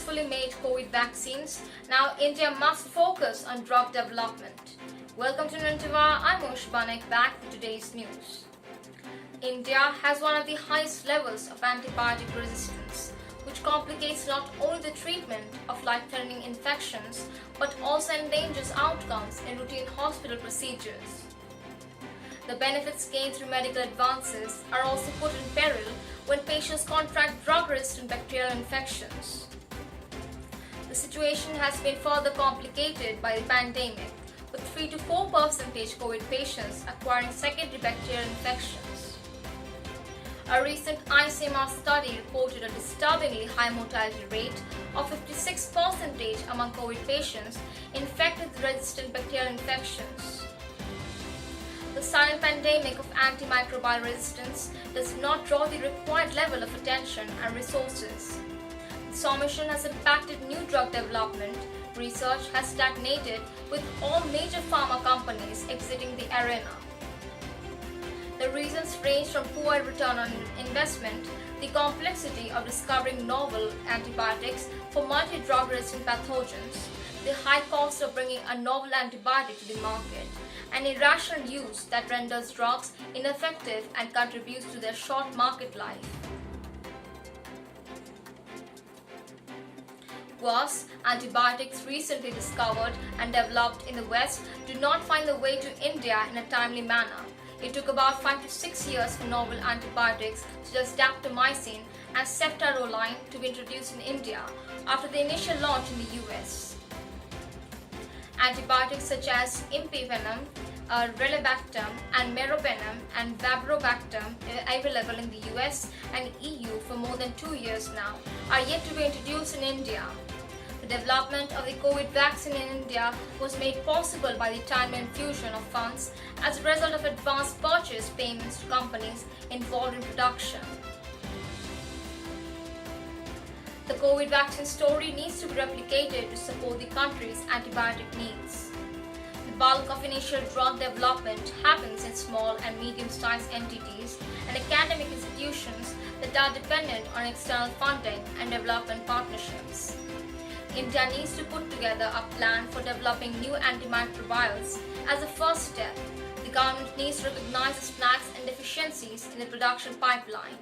successfully made COVID vaccines, now India must focus on drug development. Welcome to Inventiva, I'm Oishi Banik, back with today's news. India has one of the highest levels of antibiotic resistance, which complicates not only the treatment of life-threatening infections, but also endangers outcomes in routine hospital procedures. The benefits gained through medical advances are also put in peril when patients contract drug-resistant bacterial infections. The situation has been further complicated by the pandemic, with 3 to 4% COVID patients acquiring secondary bacterial infections. A recent ICMR study reported a disturbingly high mortality rate of 56% among COVID patients infected with resistant bacterial infections. The silent pandemic of antimicrobial resistance does not draw the required level of attention and resources. This omission has impacted new drug development. Research has stagnated, with all major pharma companies exiting the arena. The reasons range from poor return on investment, the complexity of discovering novel antibiotics for multi-drug resistant pathogens, the high cost of bringing a novel antibiotic to the market, and irrational use that renders drugs ineffective and contributes to their short market life. Worse, antibiotics recently discovered and developed in the West do not find their way to India in a timely manner. It took about 5 to 6 years for novel antibiotics such as daptomycin and ceftaroline to be introduced in India after the initial launch in the US. Antibiotics such as impivenom, relebactam and meropenem and vabrobactam, available in the US and EU for more than 2 years now, are yet to be introduced in India. The development of the COVID vaccine in India was made possible by the timely infusion of funds as a result of advance purchase payments to companies involved in production. The COVID vaccine story needs to be replicated to support the country's antibiotic needs. The bulk of initial drug development happens in small and medium-sized entities and academic institutions that are dependent on external funding and development partnerships. India needs to put together a plan for developing new antimicrobials as a first step. The government needs to recognize the snags and deficiencies in the production pipeline.